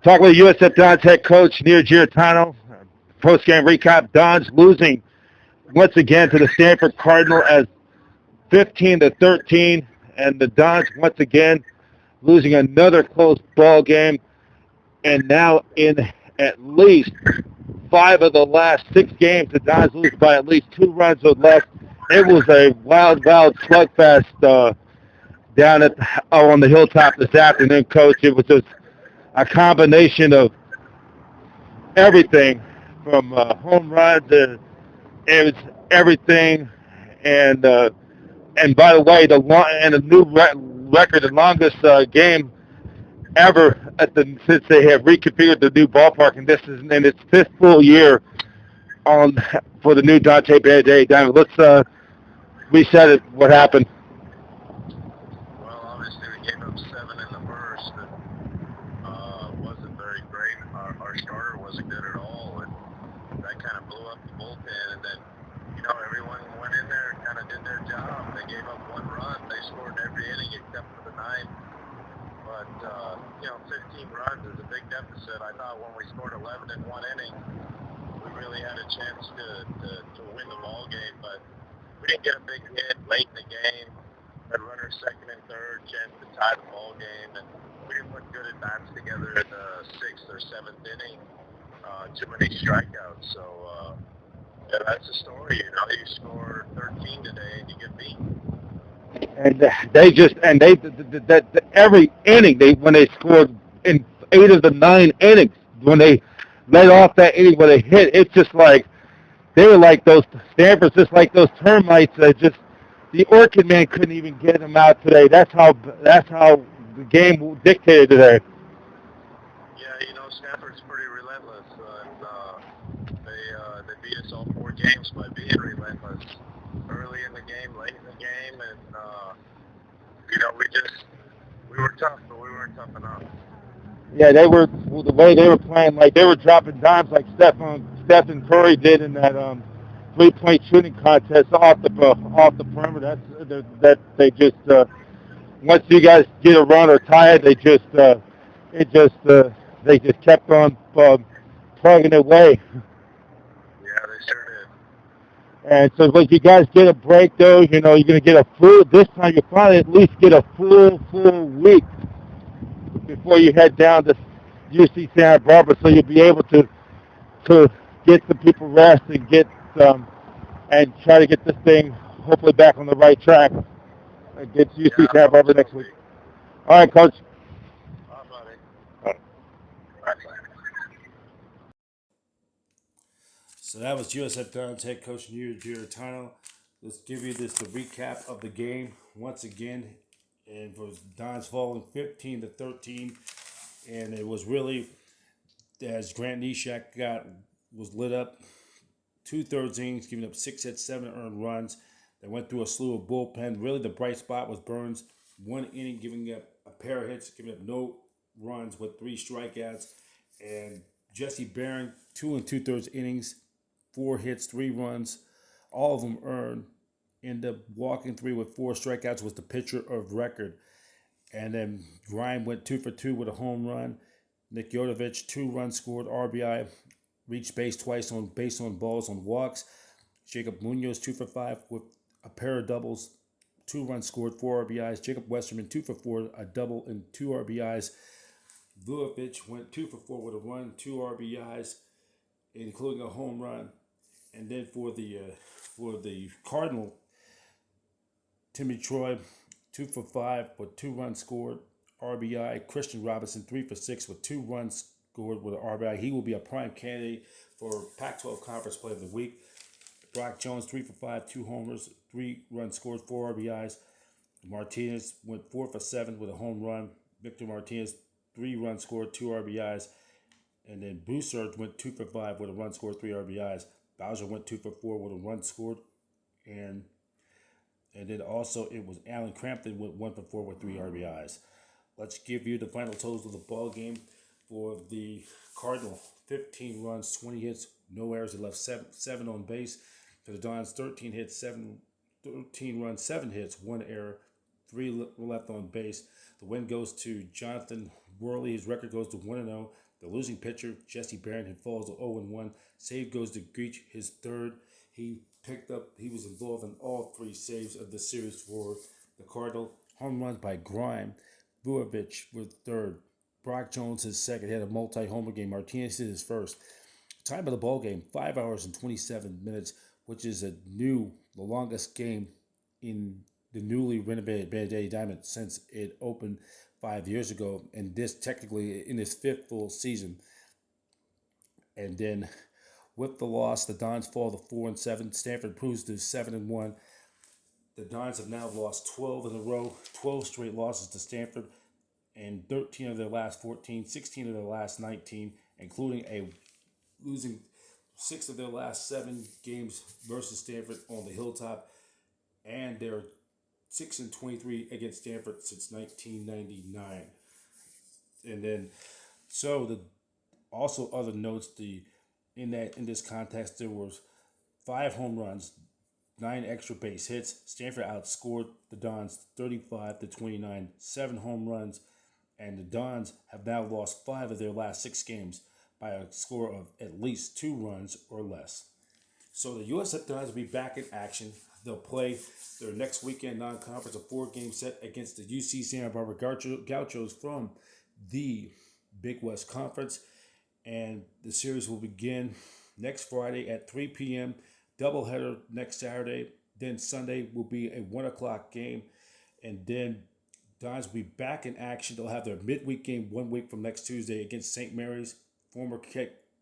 Talk with USF Dons head coach Neil Giarratano. Post-game recap: Dons losing once again to the Stanford Cardinal as 15-13, and the Dons once again losing another close ball game. And now in at least 5 of the last 6 games, the Dons lose by at least 2 runs or less. It was a wild slugfest down on the hilltop this afternoon, Coach. It was just a combination of everything from home runs. It was everything, and by the way, the new record, the longest game ever since they have reconfigured the new ballpark, and this is in its 5th full year for the new Dante Bay Diamond. Let's reset it. What happened? Well, obviously we gave up 7 in the first. That wasn't very great. Our starter wasn't good at all, and that kind of blew up the bullpen. And then, everyone went in there and kind of did their job. They gave up 1 run. They scored in every inning except for the 9th. But 15 runs is a big deficit. I thought when we scored 11 in 1 inning, we really had a chance to win the ball game. But we didn't get a big hit late in the game. Had runners 2nd and 3rd, chance to tie the ball game, and we didn't put good at bats together in the 6th or 7th inning. Too many strikeouts. So yeah, that's the story. You score 13 today and you get beat. And every inning when they scored in 8 of the 9 innings, when they led off that inning with a hit, it's just like they were like those Stanford's, just like those termites that just the Orchid Man couldn't even get them out today. That's how the game dictated today. Yeah, Stanford's pretty relentless, and they beat us all 4 games by being relentless. Early in the game, late in the game, and we were tough, but we weren't tough enough. Yeah, the way they were playing, like they were dropping dimes like Stephen Curry did in that 3-point shooting contest off the perimeter. That they just once you guys get a run or tie it, they just kept on plugging it away. Yeah, they sure did. And so when you guys get a break, though, you're going to get a full. This time you finally at least get a full week before you head down to UC Santa Barbara, so you'll be able to get some people rest and and try to get this thing hopefully back on the right track against UC Santa Barbara next week. All right, Coach. All right, buddy. So that was USF Dons head coach Neil Giarratano. Let's give you the recap of the game once again. And it was Dons falling 15-13, and it was really as Grant Neshek was lit up 2/3 innings, giving up 6 hits, 7 earned runs. They went through a slew of bullpen. Really, the bright spot was Burns, 1 inning, giving up a pair of hits, giving up no runs with 3 strikeouts, and Jesse Barron, 2 2/3 innings, 4 hits, 3 runs, all of them earned. Ended up walking 3 with 4 strikeouts, was the pitcher of record. And then Grime went 2 for 2 with a home run. Nick Yodovich, 2 runs scored, RBI, reached base twice on balls on walks. Jacob Munoz, 2 for 5 with a pair of doubles, 2 runs scored, 4 RBIs. Jacob Westerman, 2 for 4, a double and 2 RBIs. Vujovic went 2 for 4 with a run, 2 RBIs, including a home run. And then for the Cardinal, Timmy Troy, 2 for 5 with 2 runs scored, RBI. Christian Robinson, 3 for 6 with 2 runs scored with an RBI. He will be a prime candidate for Pac-12 Conference Player of the Week. Brock Jones, 3 for 5, 2 homers, 3 runs scored, 4 RBIs. Martinez went 4 for 7 with a home run. Victor Martinez, 3 runs scored, 2 RBIs. And then Boussard went 2 for 5 with a run scored, 3 RBIs. Bowser went 2 for 4 with a run scored. And then also it was Alan Crampton with 1 for 4 with 3 RBIs. Let's give you the final totals of the ball game for the Cardinal. 15 runs, 20 hits, no errors. They left 7 on base. For the Dons, 13 hits, 13 runs, 7 hits, 1 error. 3 left on base. The win goes to Jonathan Worley. His record goes to 1-0. The losing pitcher, Jesse Barrington, falls to 0-1. Save goes to Greach, his third. He was involved in all 3 saves of the series for the Cardinal. Home runs by Grime. Vujovic was third. Brock Jones, his second. He had a multi-homer game. Martinez hit his first. Time of the ball game, 5 hours and 27 minutes, which is the longest game in the newly renovated Bandai Diamond since it opened 5 years ago, and this technically in its 5th full season. And then with the loss, the Dons fall to 4-7. Stanford improves to 7-1. The Dons have now lost 12 in a row, 12 straight losses to Stanford, and 13 of their last 14, 16 of their last 19, including losing 6 of their last 7 games versus Stanford on the Hilltop, and they're 6-23 against Stanford since 1999. And then, also other notes, in this contest there was 5 home runs, 9 extra base hits. Stanford outscored the Dons 35-29, 7 home runs, and the Dons have now lost 5 of their last 6 games by a score of at least 2 runs or less. So the USF Dons will be back in action. They'll play their next weekend non-conference, a 4-game set against the UC Santa Barbara Gauchos from the Big West Conference. And the series will begin next Friday at 3 p.m., doubleheader next Saturday. Then Sunday will be a 1 o'clock game. And then Dons will be back in action. They'll have their midweek game 1 week from next Tuesday against St. Mary's. Former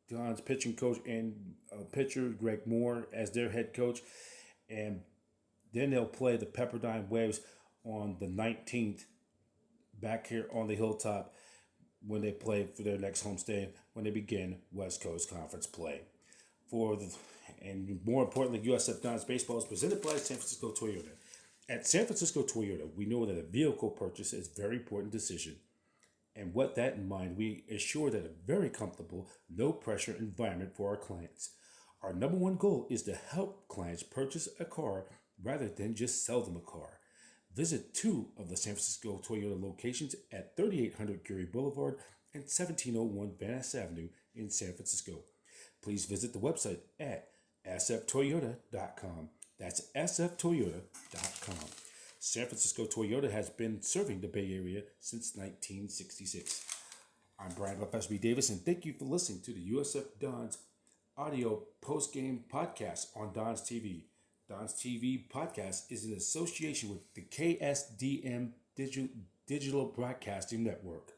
Dons pitching coach and pitcher Greg Moore as their head coach. And then they'll play the Pepperdine Waves on the 19th back here on the Hilltop when they play for their next homestand when they begin West Coast Conference play. And more importantly, USF Dons baseball is presented by San Francisco Toyota. At San Francisco Toyota, we know that a vehicle purchase is a very important decision. And with that in mind, we assure that a very comfortable, no-pressure environment for our clients. Our number one goal is to help clients purchase a car rather than just sell them a car. Visit 2 of the San Francisco Toyota locations at 3800 Geary Boulevard and 1701 Van Ness Avenue in San Francisco. Please visit the website at sftoyota.com. That's sftoyota.com. San Francisco Toyota has been serving the Bay Area since 1966. I'm Brian FSB Davis, and thank you for listening to the USF Dons audio post-game podcast on Dons TV. Dons TV podcast is in association with the KSDM Digital Broadcasting Network.